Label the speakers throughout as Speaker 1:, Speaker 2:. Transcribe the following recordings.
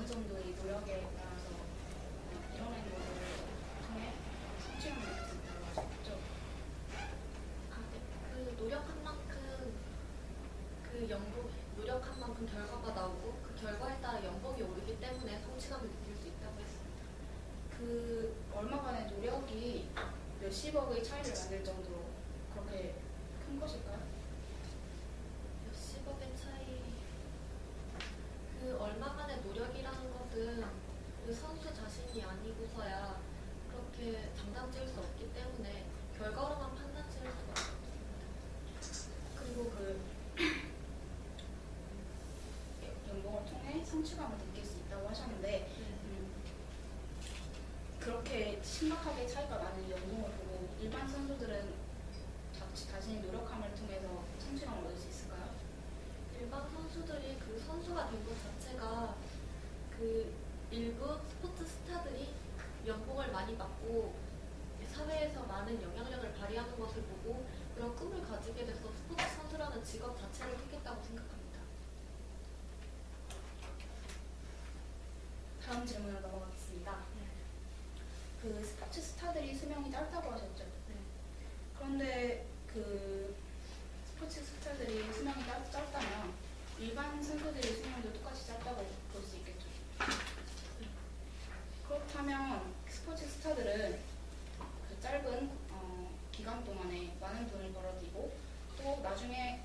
Speaker 1: 정도의 노력에 따라서 이뤄낸 것을 통해 성취감을 느낄 수 있다고 하셨죠?
Speaker 2: 네. 그 노력한 만큼 노력한 만큼 결과가 나오고 그 결과에 따라 연봉이 오르기 때문에 성취감을 느낄 수 있다고 했습니다.
Speaker 1: 그 얼마간의 노력이 몇십억의 차이를 만들 정도로 그렇게 큰 것일까요?
Speaker 2: 몇십억의 차이. 그 얼마만의 노력이라는 것은 그 선수 자신이 아니고서야 그렇게 장담 지을 수 없기 때문에 결과로만 판단 지을 수가 없습니다.
Speaker 1: 그리고 그 연봉을 통해 성취감을 느낄 수 있다고 하셨는데 그렇게 심각하게 차이가 나는 연봉을 보고 일반 선수들은 자신이 노력함을 통해서 성취감을 얻을 수 있을까요?
Speaker 2: 일반 선수들이 그 선수가 된 것 자체가 그 일부 스포츠 스타들이 연봉을 많이 받고 사회에서 많은 영향력을 발휘하는 것을 보고 그런 꿈을 가지게 돼서 스포츠 선수라는 직업 자체를 택했다고 생각합니다.
Speaker 1: 다음 질문으로 넘어가겠습니다. 그 스포츠 스타들이 수명이 짧다고 하셨죠? 그런데 그 스포츠 스타들이 수명이 짧다면 일반 선수들의 수명도 똑같이 짧다고 볼 수 있겠죠? 그렇다면 스포츠 스타들은 그 짧은 기간 동안에 많은 돈을 벌어들이고 또 나중에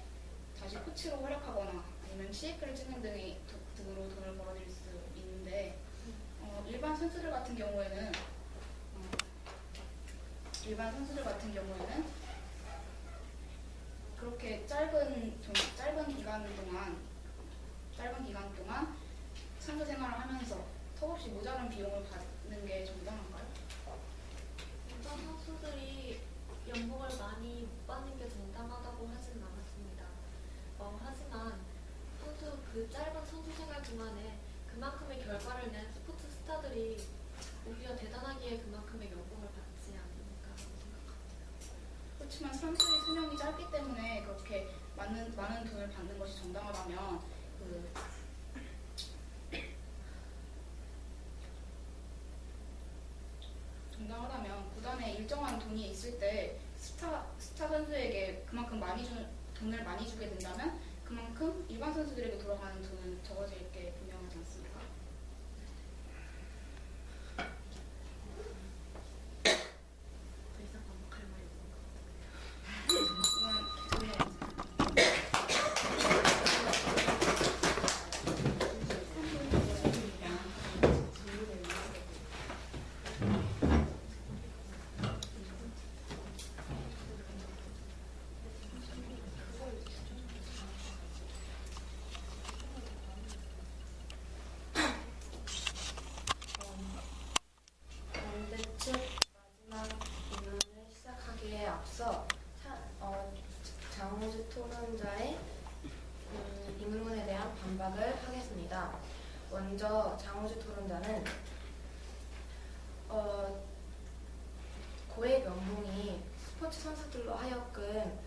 Speaker 1: 다시 코치로 활약하거나 아니면 CF를 찍는 등으로 돈을 벌어들일 수 있는데 일반 선수들 같은 경우에는 그렇게 짧은 기간 동안 선수 생활을 하면서 턱없이 모자란 비용을 받는 게 정당한가요?
Speaker 2: 일반 선수들이 연봉을 많이 못 받는 게 정당하다고 하지는 않았습니다. 하지만 그 짧은 선수 생활 동안에 그만큼의 결과를 낸 스포츠 스타들이 오히려 대단하기에 그만큼의 연봉을 받지 않을까 생각합니다.
Speaker 1: 그렇지만 선수의 수명이 짧기 때문에 그렇게 많은 돈을 받는 것이 정당하다면 구단에 일정한 돈이 있을 때 스타 선수에게 그만큼 돈을 많이 주게 된다면 그만큼 일반 선수들에게 돌아가는 돈은 적어질 게 분명하지 않습니까?
Speaker 2: 더 이상 반복할 말이 없는 것 같아요.
Speaker 3: 연대 측 마지막 질문을 시작하기에 앞서 장우주 토론자의 이 질문에 대한 반박을 하겠습니다. 먼저 장우주 토론자는 고액 연봉이 스포츠 선수들로 하여금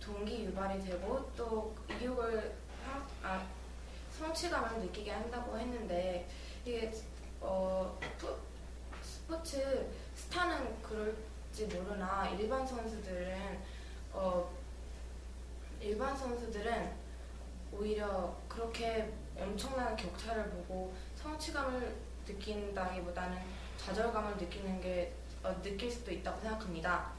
Speaker 3: 동기 유발이 되고 또 성취감을 느끼게 한다고 했는데 이게 스포츠 스타는 그럴지 모르나 일반 선수들은 오히려 그렇게 엄청난 격차를 보고 성취감을 느낀다기보다는 좌절감을 느낄 수도 있다고 생각합니다.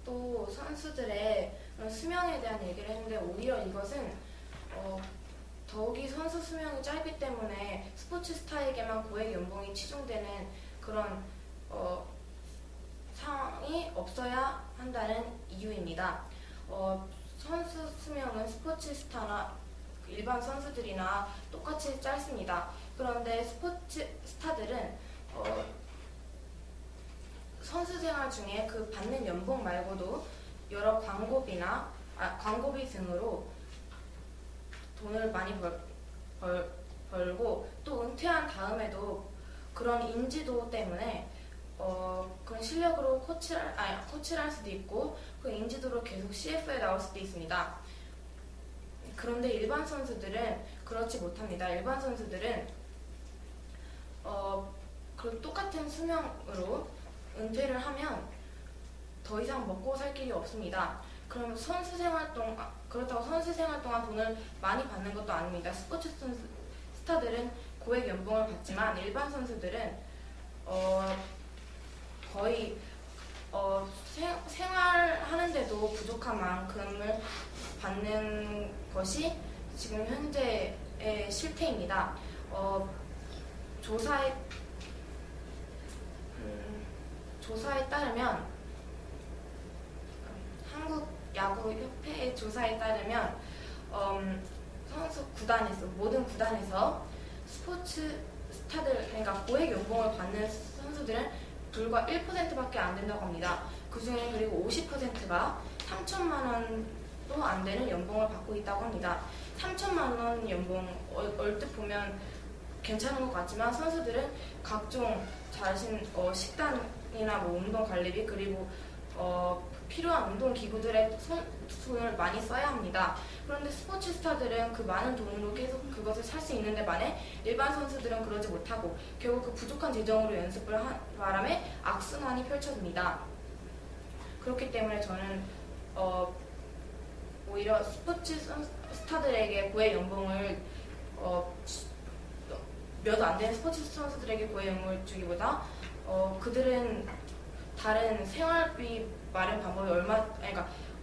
Speaker 3: 또 선수들의 수명에 대한 얘기를 했는데 오히려 이것은 더욱이 선수 수명이 짧기 때문에 스포츠 스타에게만 고액 연봉이 치중되는 그런 상황이 없어야 한다는 이유입니다. 선수 수명은 스포츠 스타나 일반 선수들이나 똑같이 짧습니다. 그런데 스포츠 스타들은 선수 생활 중에 그 받는 연봉 말고도 여러 광고비 등으로 돈을 많이 벌고 또 은퇴한 다음에도 그런 인지도 때문에 그런 실력으로 코치를 할 수도 있고 그 인지도로 계속 CF에 나올 수도 있습니다. 그런데 일반 선수들은 그렇지 못합니다. 일반 선수들은 그 똑같은 수명으로 은퇴를 하면 더 이상 먹고 살 길이 없습니다. 그럼 그렇다고 선수 생활 동안 돈을 많이 받는 것도 아닙니다. 스포츠 선수 스타들은 고액 연봉을 받지만 일반 선수들은 거의 생활하는데도 부족한 만큼을 받는 것이 지금 현재의 실태입니다. 조사에 따르면 한국야구협회의 조사에 따르면 모든 구단에서 스포츠 스타들, 그러니까 고액 연봉을 받는 선수들은 불과 1%밖에 안 된다고 합니다. 그 중에 그리고 50%가 3천만 원도 안 되는 연봉을 받고 있다고 합니다. 3천만 원 연봉 얼뜻 보면 괜찮은 것 같지만 선수들은 각종 자신 식단이나 운동 관리비 그리고 필요한 운동 기구들에 돈을 많이 써야 합니다. 그런데 스포츠 스타들은 그 많은 돈으로 계속 그것을 살 수 있는데 반해 일반 선수들은 그러지 못하고 결국 그 부족한 재정으로 연습을 한 바람에 악순환이 펼쳐집니다. 그렇기 때문에 저는 오히려 스포츠 스타들에게 고액 연봉을 몇 안 되는 스포츠 선수들에게 고액 연봉을 주기보다 그들은 다른 생활비 마련 방법이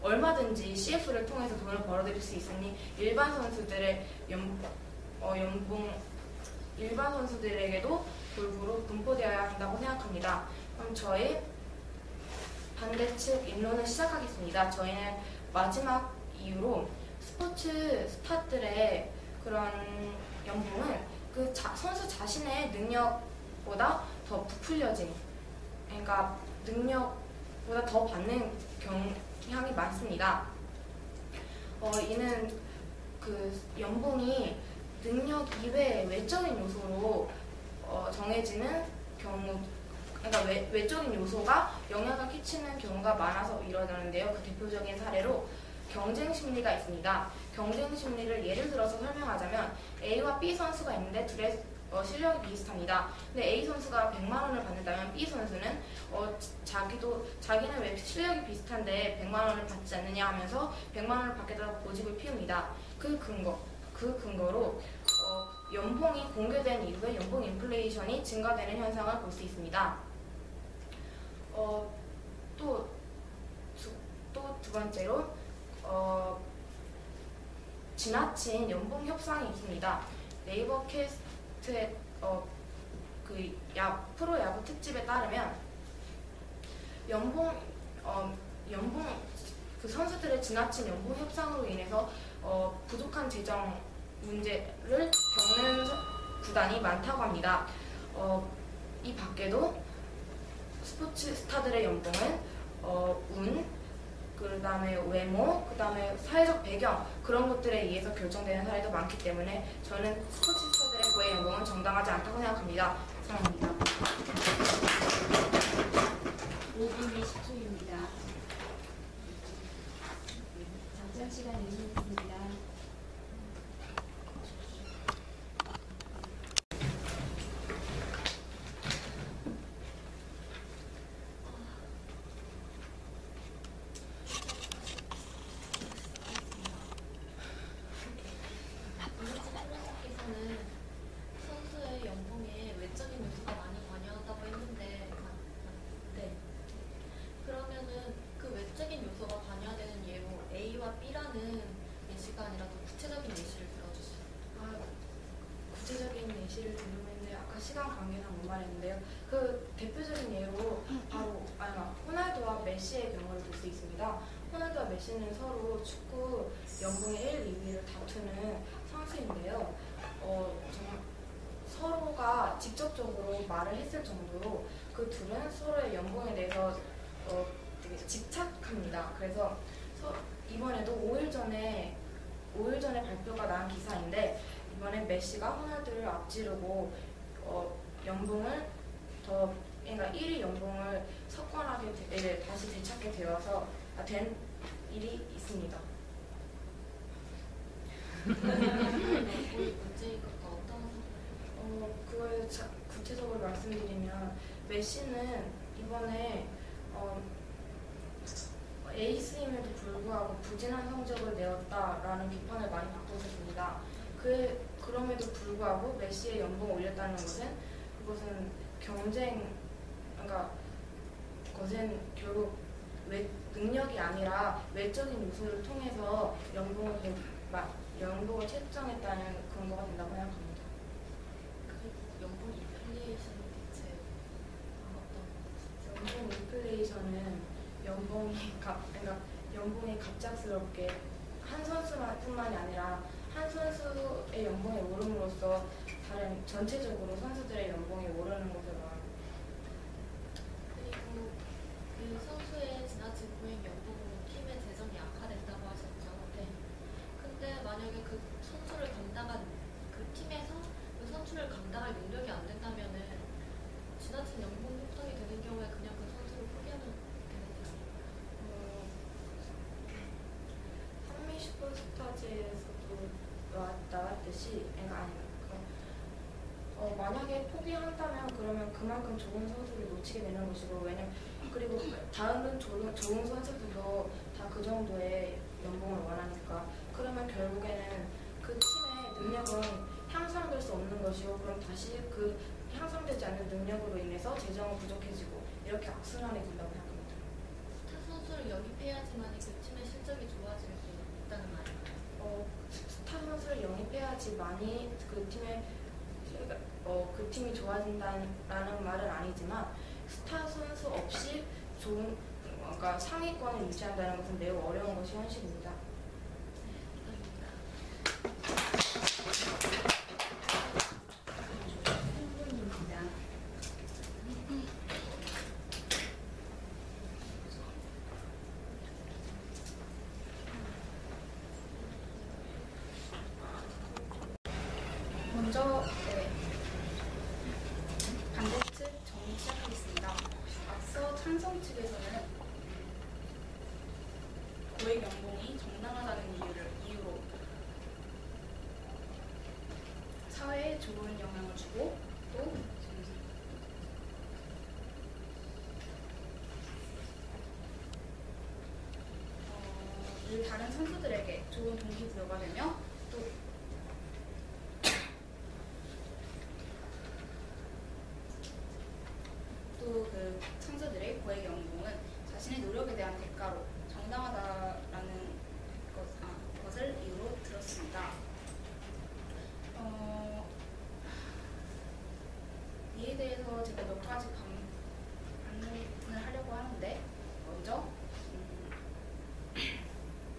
Speaker 3: 얼마든지 CF를 통해서 돈을 벌어들일 수 있으니 일반 선수들에게도 골고루 분포되어야 한다고 생각합니다. 그럼 저의 반대측 입론을 시작하겠습니다. 저희는 마지막 이유로 스포츠 스타들의 그런 연봉은 그 선수 자신의 능력보다 더 부풀려진, 그러니까 능력보다 더 받는 경향이 많습니다. 이는 그 연봉이 능력 이외의 외적인 요소로 정해지는 경우, 그러니까 외적인 요소가 영향을 끼치는 경우가 많아서 일어나는데요. 그 대표적인 사례로 경쟁 심리가 있습니다. 경쟁 심리를 예를 들어서 설명하자면 A와 B 선수가 있는데 둘의 실력이 비슷합니다. 근데 A 선수가 100만 원을 받는다면 B 선수는 자기는 왜 실력이 비슷한데 100만 원을 받지 않느냐 하면서 100만 원을 받겠다고 고집을 피웁니다. 그 근거로 연봉이 공개된 이후에 연봉 인플레이션이 증가되는 현상을 볼 수 있습니다. 또 두 번째로 지나친 연봉 협상이 있습니다. 네이버 캐스트의 프로 야구 특집에 따르면 그 선수들의 지나친 연봉 협상으로 인해서 부족한 재정 문제를 겪는 구단이 많다고 합니다. 이 밖에도 스포츠 스타들의 연봉은 그 다음에 외모, 그 다음에 사회적 배경 그런 것들에 의해서 결정되는 사례도 많기 때문에 저는 스포츠 스타들의 고액 연봉은 정당하지 않다고 생각합니다. 감사합니다.
Speaker 4: 5분 20초입니다. 잠깐 시간 내주셨습니다.
Speaker 2: 선생님께서는 선수의 연봉에 외적인 요소가 많이 관여한다고 했는데, 네. 그러면은 그 외적인 요소가 관여되는 예로 A와 B라는 예시가 아니라 더 구체적인 예시를 들어주시죠.
Speaker 3: 구체적인 예시를 들으면 아까 시간 관계상 못 말했는데요. 그 대표적인 예로 바로 호날두와 메시의 경우를 볼 수 있습니다. 호날두와 메시는 서로 축구 연봉의 1, 2위를 다투는 선수인데요. 정말 서로가 직접적으로 말을 했을 정도로 그 둘은 서로의 연봉에 대해서 되게 집착합니다. 그래서 이번에도 5일 전에 발표가 난 기사인데 이번엔 메시가 호날두를 앞지르고 연봉을 더 그러니까 1위 연봉을 석권하게 다시 되찾게 되어서 된 일이 있습니다.
Speaker 2: 문제인 것도 어떤
Speaker 3: 그걸 구체적으로 말씀드리면 메시는 이번에 에이스임에도 불구하고 부진한 성적을 내었다라는 비판을 많이 받고 있었습니다. 그럼에도 불구하고 메시의 연봉을 올렸다는 것은 그것은 그러니까 그것은 결국 능력이 아니라 외적인 요소를 통해서 연봉을 책정했다는 근거가 된다고 생각합니다.
Speaker 2: 그 연봉 인플레이션이 대체 어떤
Speaker 3: 연봉 인플레이션은 그러니까 연봉이 갑작스럽게 한 선수뿐만이 아니라 한 선수의 연봉이 오름으로써 다른 전체적으로 선수들의 연봉이 오르는 것을 말합니다.
Speaker 2: 그리고 그 선수의 지나친 고액 연봉으로 팀의 재정이 악화됐다고 하셨죠.
Speaker 3: 네.
Speaker 2: 근데 만약에 그 선수를 감당한 그 팀에서 그 선수를 감당할 능력이 안 된다면은 지나친 연봉 협상이 되는 경우에 그냥 그 선수를 포기하면 되는 게 아닐까요?
Speaker 3: 한미 슈퍼스타즈에서도 나왔듯이, 만약에 포기한다면 그러면 그만큼 좋은 선수를 놓치게 되는 것이고, 그리고 다른 좋은 선수들도 다 그 정도의 연봉을 원하니까, 그러면 결국에는 그 팀의 능력은 향상될 수 없는 것이고, 그럼 다시 그 향상되지 않는 능력으로 인해서 재정은 부족해지고 이렇게 악순환이 된다고 생각합니다.
Speaker 2: 스타 선수를 영입해야지만 그 팀의 실적이 좋아질 수 있다는 말인가요?
Speaker 3: 스타 선수를 영입해야지만이 그 팀이 좋아진다는 말은 아니지만 스타 선수 없이 그러니까 상위권을 유지한다는 것은 매우 어려운 것이 현실입니다.
Speaker 4: 질문입니다.
Speaker 1: 먼저 반대측 정리 시작하겠습니다. 앞서 찬성 측에서는 고액 연봉이 정당하다는 이유로 사회에 좋은 영향을 주고 또 다른 선수들에게 좋은 동기부여가 되며 또 그 선수들의 고액 연봉은 자신의 노력에 대한 대가로 정당하다라는 것을 이유로 들었습니다. 이에 대해서 제가 몇 가지 반문을 하려고 하는데, 먼저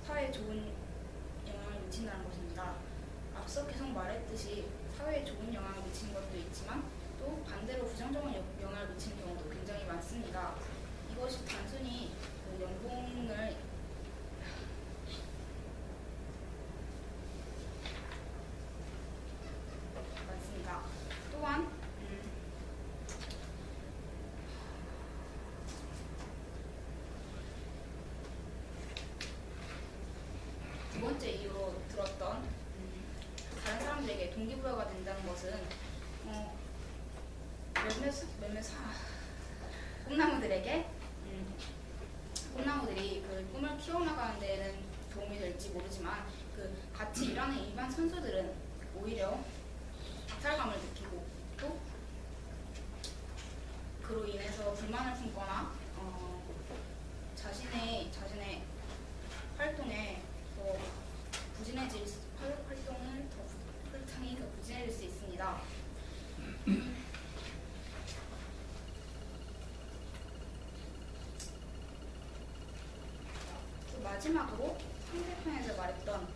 Speaker 1: 사회에 좋은 영향을 미친다는 것입니다. 앞서 계속 말했듯이 사회에 좋은 영향을 미치는 것도 있지만 또 반대로 부정적인 영향을 미치는 경우도 굉장히 많습니다. 이것이 단순히 그 연봉을 많습니다. 또한 두 번째 이유로 들었던 다른 사람들에게 동기부여가 된다는 것은 꿈나무들이 그 꿈을 키워나가는 데에는 도움이 될지 모르지만 그 같이 일하는 일반 선수들은 오히려 박탈감을 느끼고 또 그로 인해서 불만을 품거나 자신의 활동에 더 부진해질 수 있습니다. 마지막으로 상대편에서 말했던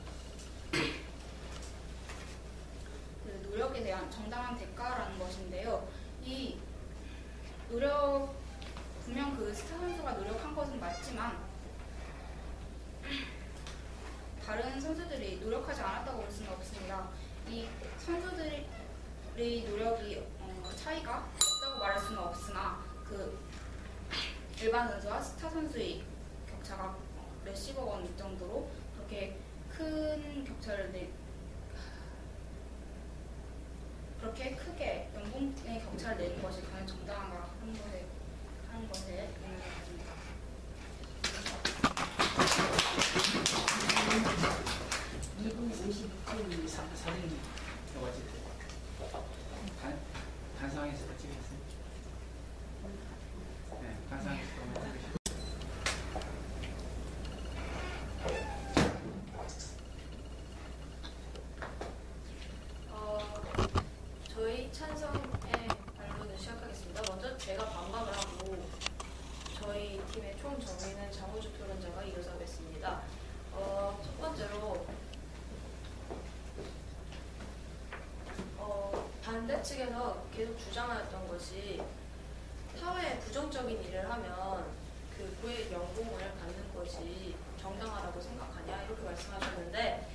Speaker 1: 그 노력에 대한 정당한 대가라는 것인데요. 이 분명 그 스타 선수가 노력한 것은 맞지만 다른 선수들이 노력하지 않았다고 볼 수는 없습니다. 이 선수들의 노력이 차이가 없다고 말할 수는 없으나 그 일반 선수와 스타 선수의 격차가 몇십억 원 정도로 그렇게 큰 격차를 그렇게 크게 연봉의 격차를 내는 것이 과연 정당한가 하는 것에 의문을 가집니다.
Speaker 4: 2분 52초입니다.
Speaker 5: 사진 이거 찍으세요. 간상에서 찍으세요. 네, 간상에서 찍으세요.
Speaker 3: 저희 찬성의 발언을 시작하겠습니다. 먼저 제가 반박을 하고 저희 팀의 총 정의는 장우주 토론자가 이어서 하겠습니다. 첫 번째로 반대 측에서 계속 주장하였던 것이 사회에 부정적인 일을 하면 그 고액 연봉을 받는 것이 정당하다고 생각하냐 이렇게 말씀하셨는데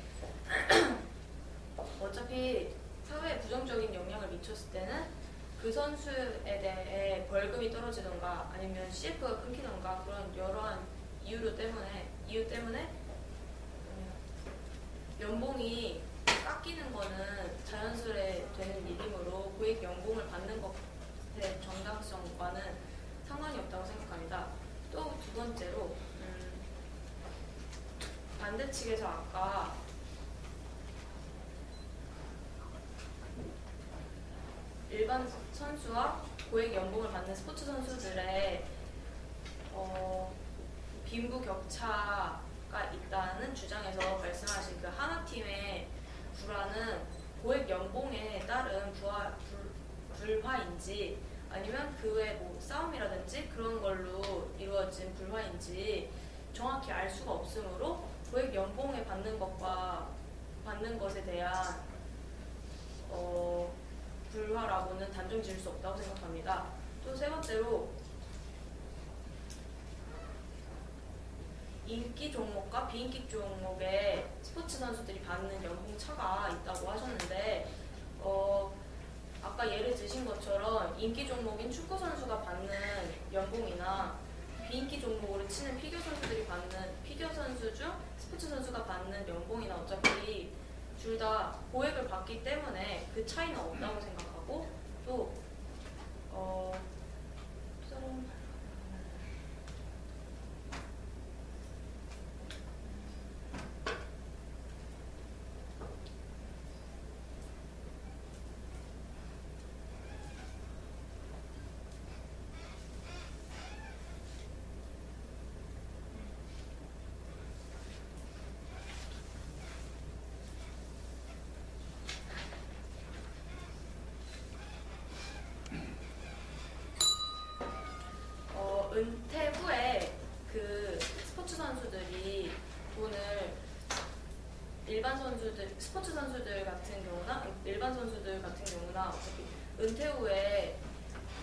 Speaker 3: 어차피 사회에 부정적인 영향을 미쳤을 때는 그 선수에 대해 벌금이 떨어지던가 아니면 CF가 끊기던가 그런 여러한 이유 때문에 연봉이 깎이는 거는 자연스레 되는 일이므로 고액 연봉을 받는 것의 정당성과는 상관이 없다고 생각합니다. 또 두 번째로 반대 측에서 아까 일반 선수와 고액 연봉을 받는 스포츠 선수들의 빈부 격차가 있다는 주장에서 말씀하신 그 하나팀의 불화는 고액 연봉에 따른 불화인지 아니면 그 외 뭐 싸움이라든지 그런 걸로 이루어진 불화인지 정확히 알 수가 없으므로 고액 연봉에 받는 것에 대한 불화라고는 단정 지을 수 없다고 생각합니다. 또 세 번째로 인기 종목과 비인기 종목의 스포츠 선수들이 받는 연봉 차가 있다고 하셨는데 아까 예를 드신 것처럼 인기 종목인 축구 선수가 받는 연봉이나 비인기 종목으로 치는 피겨 선수 중 스포츠 선수가 받는 연봉이나 어차피 둘 다 고액을 받기 때문에 그 차이는 없다고 생각하고 또 은퇴 후에 그 스포츠 선수들이 돈을 스포츠 선수들 같은 경우나 일반 선수들 같은 경우나 은퇴 후에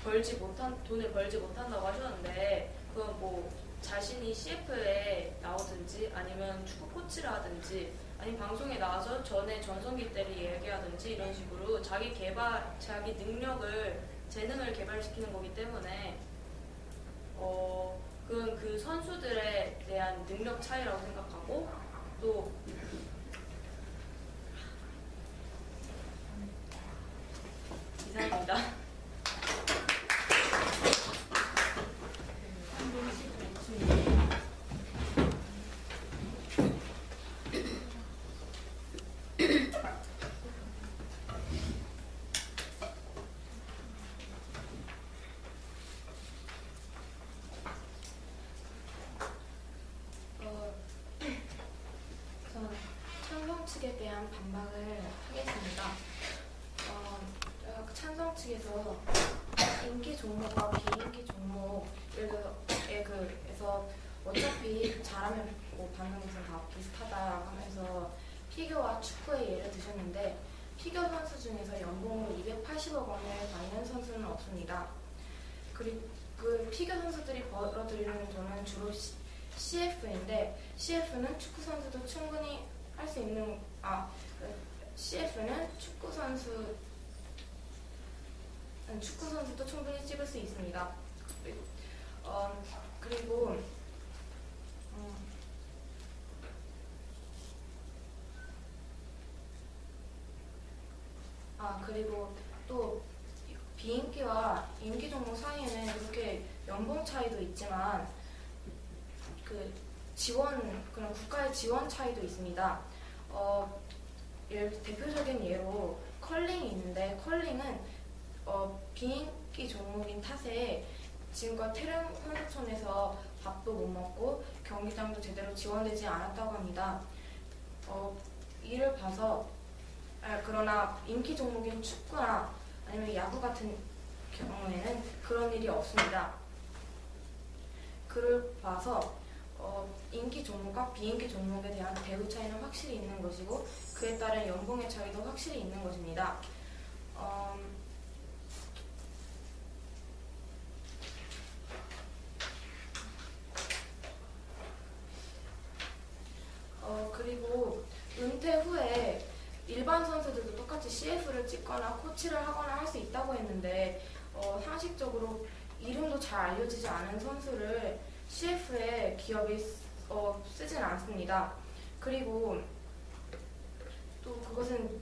Speaker 3: 돈을 벌지 못한다고 하셨는데 그건 뭐 자신이 CF에 나오든지 아니면 축구 코치를 하든지 아니면 방송에 나와서 전에 전성기 때를 얘기하든지 이런 식으로 자기 재능을 개발시키는 거기 때문에 그건 그 선수들에 대한 능력 차이라고 생각하고 또 이상입니다.
Speaker 4: 3분 15초입니다.
Speaker 3: 찬성 측에 대한 반박을 하겠습니다. 찬성 측에서 인기 종목과 비인기 종목에서 어차피 잘하면 받는 것은 다 비슷하다 하면서 피겨와 축구의 예를 드셨는데 피겨 선수 중에서 연봉을 280억 원을 받는 선수는 없습니다. 그리고 그 피겨 선수들이 벌어들이는 돈은 주로 CF인데 CF는 축구 선수도 충분히 할 수 있는 CF는 축구 선수도 충분히 찍을 수 있습니다. 그리고 그리고 또 비인기와 인기 종목 사이에는 이렇게 연봉 차이도 있지만 그 그런 국가의 지원 차이도 있습니다. 대표적인 예로 컬링이 있는데 컬링은 비인기 종목인 탓에 지금껏 태릉 선수촌에서 밥도 못 먹고 경기장도 제대로 지원되지 않았다고 합니다. 이를 봐서 그러나 인기 종목인 축구나 아니면 야구 같은 경우에는 그런 일이 없습니다. 그를 봐서 인기 종목과 비인기 종목에 대한 대우 차이는 확실히 있는 것이고 그에 따른 연봉의 차이도 확실히 있는 것입니다. 그리고 은퇴 후에 일반 선수들도 똑같이 CF를 찍거나 코치를 하거나 할 수 있다고 했는데 상식적으로 이름도 잘 알려지지 않은 선수를 CF에 기업이 쓰진 않습니다. 그리고 또 그것은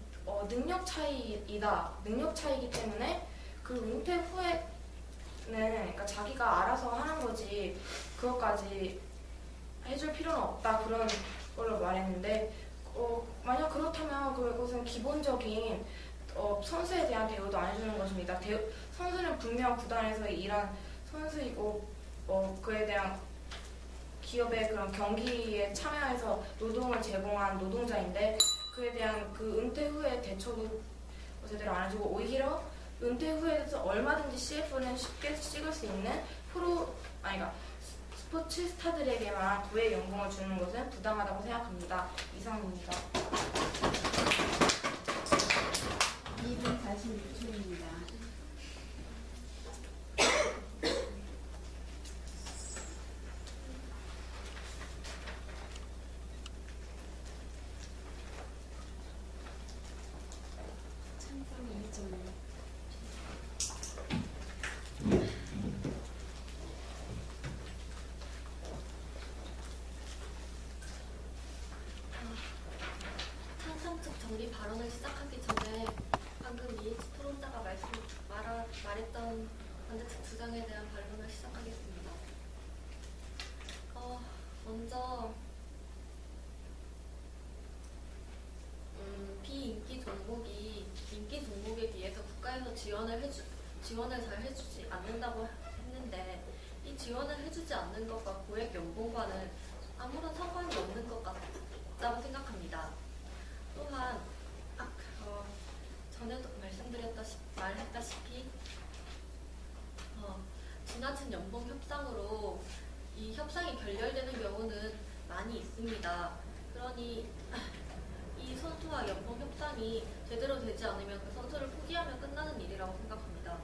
Speaker 3: 능력 차이이다. 능력 차이기 때문에 그 은퇴 후에는 그러니까 자기가 알아서 하는 거지 그것까지 해줄 필요는 없다. 그런 걸로 말했는데 만약 그렇다면 그것은 기본적인 선수에 대한 대우도 안 해주는 것입니다. 선수는 분명 구단에서 일한 선수이고 그에 대한 기업의 그런 경기에 참여해서 노동을 제공한 노동자인데 그에 대한 그 은퇴 후에 대처도 제대로 안 해주고 오히려 은퇴 후에도 얼마든지 CF는 쉽게 찍을 수 있는 스포츠 스타들에게만 고액 연봉을 주는 것은 부당하다고 생각합니다. 이상입니다.
Speaker 4: 2분 46초입니다. 찬성 2점.
Speaker 2: 찬성 측 정리 발언을 시작하기 전에 방금 이해치 토론자가 말했던 반대측 주장에 대한 반론을 시작하겠습니다. 먼저 비인기 종목이 인기 종목에 비해서 국가에서 지원을 잘 해주지 않는다고 했는데 이 지원을 해주지 않는 것과 고액 연봉과는 아무런 상관이 없는 것 같다고 생각합니다. 또한 전에도 말했다시피 지나친 연봉 협상으로 이 협상이 결렬되는 경우는 많이 있습니다. 그러니 이 선수와 연봉 협상이 제대로 되지 않으면 그 선수를 포기하면 끝나는 일이라고 생각합니다.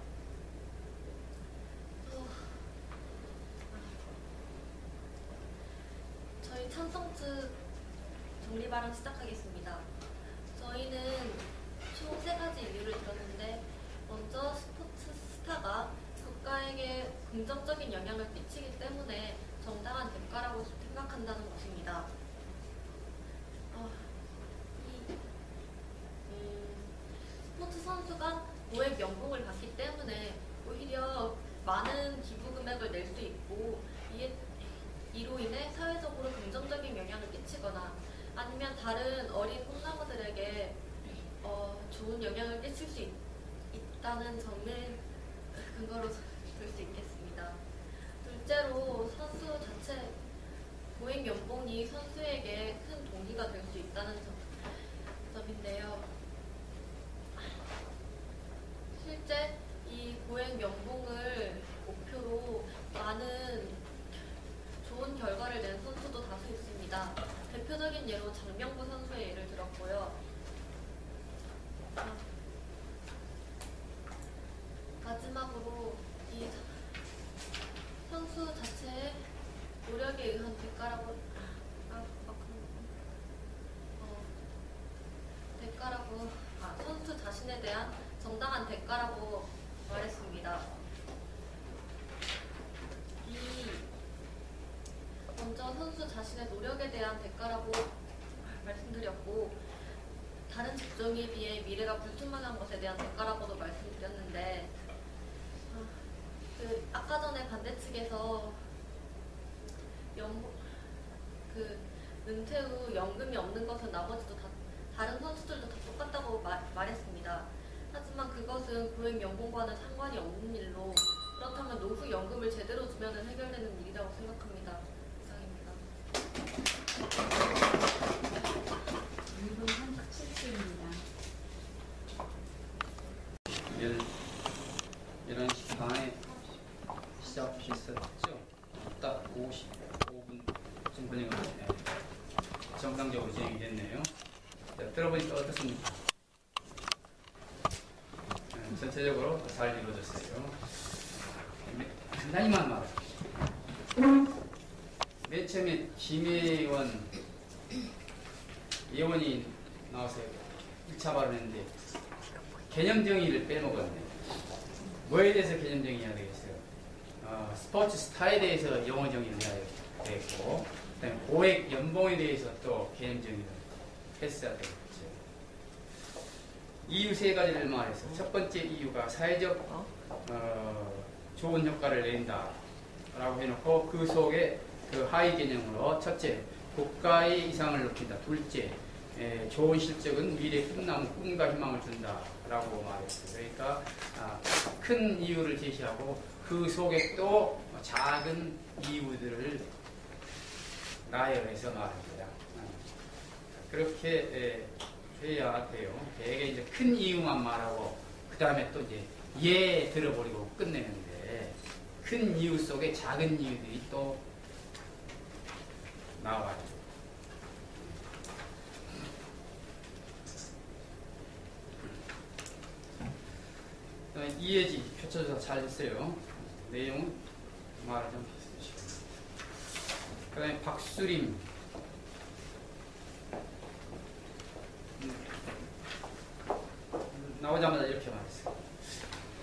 Speaker 2: 저희 찬성 측 정리 발언 시작하겠습니다. 저희는 총 3가지 이유를 들었는데 먼저 스포츠 스타가 국가에게 긍정적인 영향을 끼치기 때문에 정당한 대가라고 생각한다는 것입니다. 스포츠 선수가 고액 연봉을 받기 때문에 오히려 많은 기부 금액을 낼 수 있고 이로 인해 사회적으로 긍정적인 영향을 끼치거나 아니면 다른 어린 꿈나무들에게 좋은 영향을 끼칠 수 있다는 점을 근거로 들 수 있겠습니다. 둘째로 선수 자체 고액 연봉이 선수에게 큰 동기가 될 수 있다는 점인데요. 실제 이 고액 연봉을 목표로 많은 좋은 결과를 낸 선수도 다수 있습니다. 대표적인 예로 장명구 선수의 예를 들었고요. 마지막으로 이 선수 자체의 노력에 의한 대가라고 선수 자신에 대한 정당한 대가라고 말했습니다. 자신의 노력에 대한 대가라고 말씀드렸고, 다른 직종에 비해 미래가 불투명한 것에 대한 대가라고도 말씀드렸는데, 아까 전에 반대측에서 은퇴 후 연금이 없는 것은 나머지도 다른 선수들도 다 똑같다고 말했습니다. 하지만 그것은 고액 연봉과는 상관이 없는 일로, 그렇다면 노후 연금을 제대로 주면 해결되는 일이라고 생각합니다. 이상입니다.
Speaker 4: 2분 37초입니다.
Speaker 6: 11시 반에 시작했었죠. 딱 55분 진행을 정상적으로 진행이 됐네요. 자, 들어보니까 어떻습니까? 전체적으로 잘 이루어졌어요. 간단히만 말할게요. 맨 처음에 김혜원 예원이 나와서 1차 발언했는데 개념 정의를 빼먹었네. 뭐에 대해서 개념 정의해야 되겠어요? 스포츠 스타에 대해서 영어 정의를 해야 되겠고, 그다음에 고액 연봉에 대해서 또 개념 정의를 했어야 되겠죠. 이유 세 가지를 말해서, 첫 번째 이유가 사회적 좋은 효과를 낸다라고 해놓고, 그 속에 그 하위 개념으로 첫째, 국가의 이상을 높인다. 둘째, 좋은 실적은 미래의 꿈나무 꿈과 희망을 준다라고 말했어요. 그러니까 큰 이유를 제시하고 그 속에 또 작은 이유들을 나열해서 말합니다. 그렇게 해야 돼요. 되게 이제 큰 이유만 말하고 그 다음에 또 이제 들어버리고 끝내는데, 큰 이유 속에 작은 이유들이 또 나와요. 이해지 표쳐줘서 잘 했어요. 내용은 말을 좀 해주시고. 그 다음에 박수림. 나오자마자 이렇게 말했어요.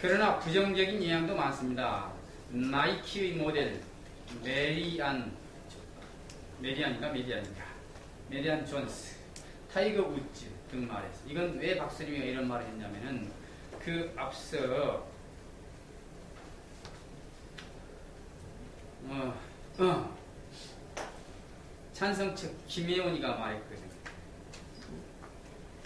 Speaker 6: 그러나 부정적인 영향도 많습니다. 나이키의 모델 메리안 존스, 타이거 우즈 등 말했어요. 이건 왜 박수림이가 이런 말을 했냐면은, 그 앞서 찬성 측 김혜원이가 말했거든요.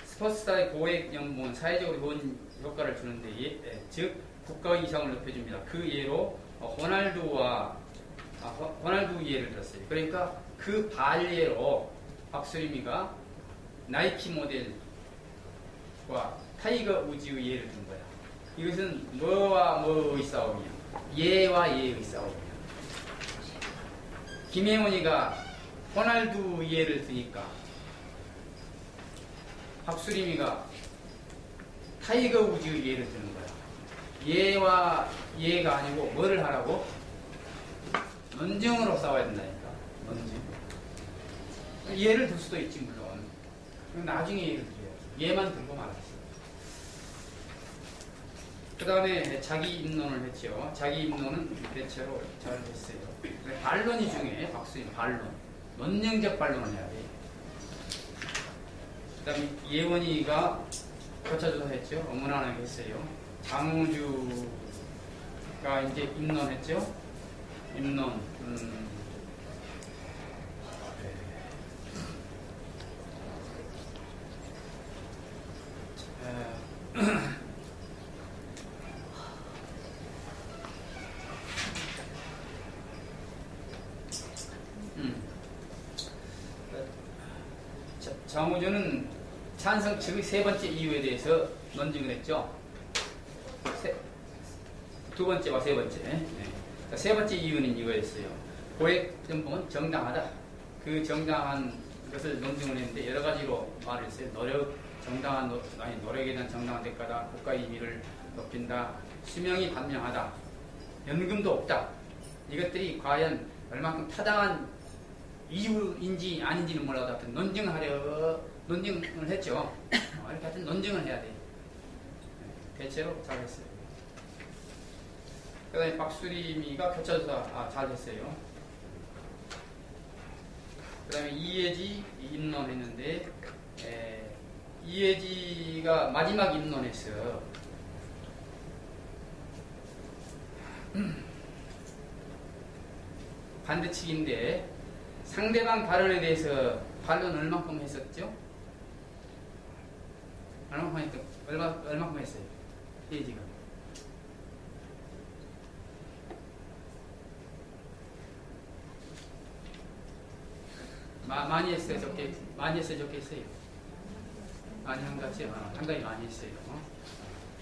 Speaker 6: 스포츠스타의 고액 연봉은 사회적으로 좋은 효과를 주는데, 즉 국가의 이상을 높여줍니다. 그 예로 호날두 예를 들었어요. 그러니까 그 반예로 박수림이가 나이키 모델과 타이거 우즈의 예를 든 거야. 이것은 뭐와 뭐의 싸움이야? 예와 예의 싸움이야. 김혜원이가 호날두 예를 드니까 박수림이가 타이거 우즈의 예를 드는 거야. 예와 예가 아니고 뭐를 하라고? 논증으로 싸워야 된다니까. 논증. 예를 들 수도 있지 물론. 나중에 예를 들어야지. 예만 들고 말았어. 그 다음에 자기 입론을 했죠. 자기 입론은 대체로 잘 했어요. 반론이 중요해. 박수님 반론. 논쟁적 반론을 해야 돼. 그 다음에 예원이가 교차조사 했죠. 어머나하게 했어요. 장우주가 이제 입론했죠. 입론. 장우주는 찬성 측의 세 번째 이유에 대해서 논증을 했죠. 두 번째와 세 번째. 네. 세 번째 이유는 이거였어요. 고액 연봉은 정당하다. 그 정당한 것을 논증을 했는데 여러 가지로 말을 했어요. 노력에 대한 정당한 대가다. 국가의 임의를 높인다. 수명이 반명하다. 연금도 없다. 이것들이 과연 얼마큼 타당한 이유인지 아닌지는 몰라도 하여튼 논증을 했죠. 이렇게 하여튼 논증을 해야 돼. 대체로 잘했어요. 그 다음에 박수림이가 교차조사 잘했어요. 그 다음에 이해지 입론했는데, 이해지가 마지막 입론했어. 반대측인데, 상대방 발언에 대해서 반론 얼마큼 했었죠? 얼마큼 했어요? 이해지가. 많이 했어요, 적게? 많이 했어요, 적게 했어요? 많이 한 것 같죠? 상당히 많이 했어요.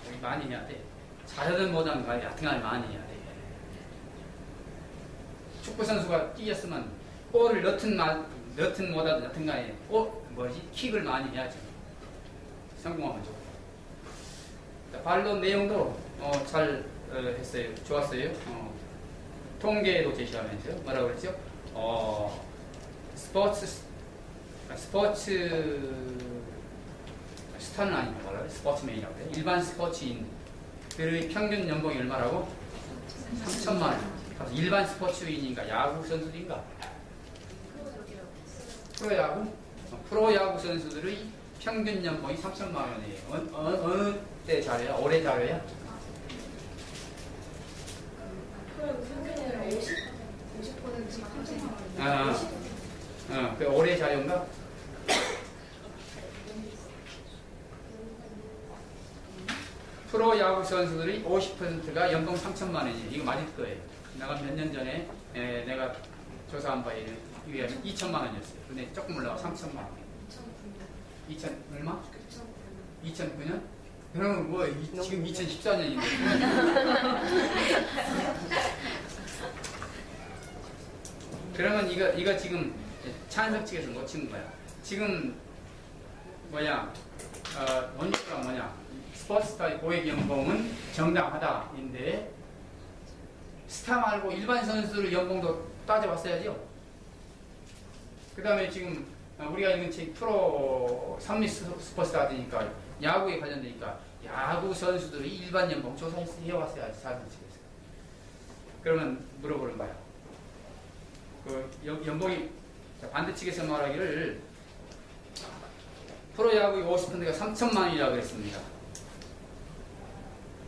Speaker 6: 우리 많이 해야 돼. 잘하든 못하든 간에 하여튼간에 많이 해야 돼. 축구선수가 뛰었으면 골을 넣든 못하든 하여튼간에 킥을 많이 해야죠. 성공하면 좋고. 반론 내용도 잘 했어요. 좋았어요. 통계도 제시하면서요. 뭐라고 그랬죠? 스포츠 스타는 아니고 뭐라고 스포츠맨이라고 해요. 일반 스포츠인들의 평균 연봉이 얼마라고? 3천만 원. 일반 스포츠인인가 야구 선수인가? 프로야구 선수들의 평균 연봉이 3천만 원이에요. 어느 때 자료야? 올해 자료야?
Speaker 3: 평균은 50%가 3천만 원.
Speaker 6: 그 올해 자료인가? 프로야구 선수들이 50%가 연봉 3천만 원이에요. 이거 맞을 거예요. 내가 몇 년 전에 내가 조사한 바에 의하면 2천만 원이었어요. 근데 조금 올라가 3천만 원. 2000 얼마? 2009년? 그러면 뭐 지금 2014년인데. 그러면 이거 지금 찬성 측에서 놓친 거야. 지금 원칙가 뭐냐? 스포츠스타의 고액 연봉은 정당하다인데 스타 말고 일반 선수들 연봉도 따져봤어야죠. 그 다음에 지금 우리가 읽은 책 프로 산미 스포츠스타니까 야구에 관련되니까 야구 선수들의 일반 연봉 조사해왔어야지. 사진 측에서. 그러면 물어보는 거야. 그 연봉이 반대측에서 말하기를 프로야구의 50%가 3천만 원이라고 그랬습니다.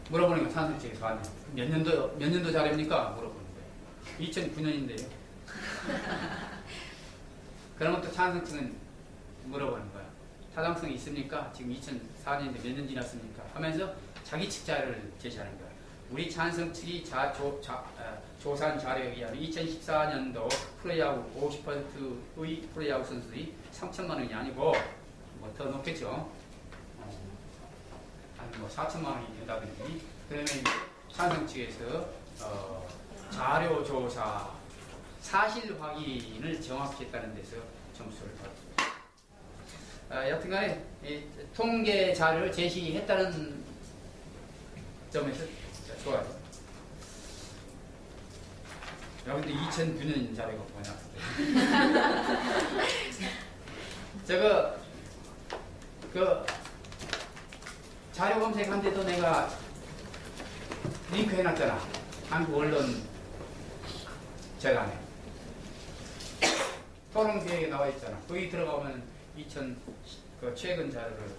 Speaker 6: 물어보는 건 찬성 측에서 아니에요. 몇 년도 자료입니까? 물어보는 거예요. 2009년인데요. 그러면 또 찬성 측은 물어보는 거야. 타당성이 있습니까? 지금 2004년인데 몇 년 지났습니까? 하면서 자기 측 자료를 제시하는 거야. 우리 찬성 측이 조사한 자료에 의하면 2014년도 프로야구 50%의 프로야구 선수들이 3천만 원이 아니고 뭐 더 높겠죠. 아니 뭐 4천만 원이 된다든지. 그러면 찬성 측에서 자료 조사 사실 확인을 정확히 했다는 데서 점수를 받습니다. 여튼간에 통계 자료를 제시했다는 점에서 좋아요. 야, 근데 2009년 자료가 뭐냐? 자료 검색한데도 내가 링크 해놨잖아. 한국 언론 재단에. 토론 계획에 나와 있잖아. 거기 들어가면 최근 자료를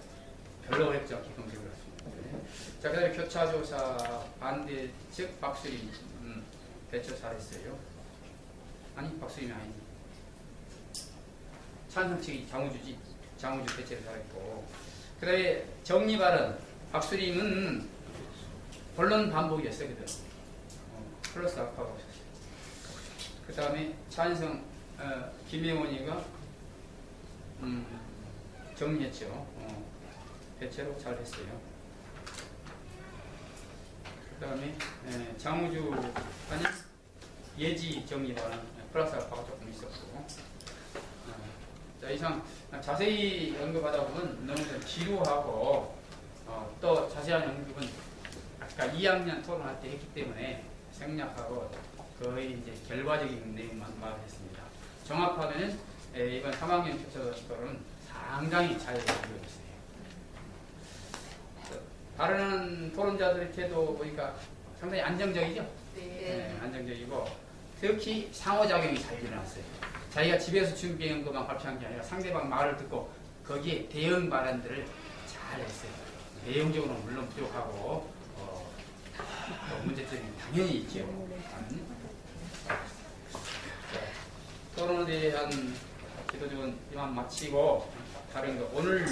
Speaker 6: 별로 어렵지 않게 검색을 했습니다. 자, 그 다음에 교차조사 반대 측 박수림 대처 잘했어요. 아니, 박수림이 아니지. 찬성 측이 장우주 대처를 잘했고. 그 다음에 정리 발언 박수림은 본론 반복이었어요. 그대로. 플러스 알파가 없었어요. 그 다음에 찬성 김혜원이가 정리했죠. 대체로 잘했어요. 그 다음에 장우주 아니 예지 정리 발언 플러스 알파가 조금 있었고. 자, 이상 자세히 언급하다 보면 너무 지루하고 또 자세한 언급은 아까 2학년 토론할 때 했기 때문에 생략하고 거의 이제 결과적인 내용만 말했습니다. 종합하면 이번 3학년 교차 토론은 상당히 잘 이루어졌어요. 다른 토론자들의 태도 보니까 상당히 안정적이죠? 네, 안정적이고 특히 상호작용이 잘 일어났어요. 자기가 집에서 준비한 것만 발표한 게 아니라 상대방 말을 듣고 거기에 대응 발언들을 잘 했어요. 내용적으로는 물론 부족하고 또 문제점이 당연히 있죠. 토론에 대한 기도적은 이만 마치고 다른 거 오늘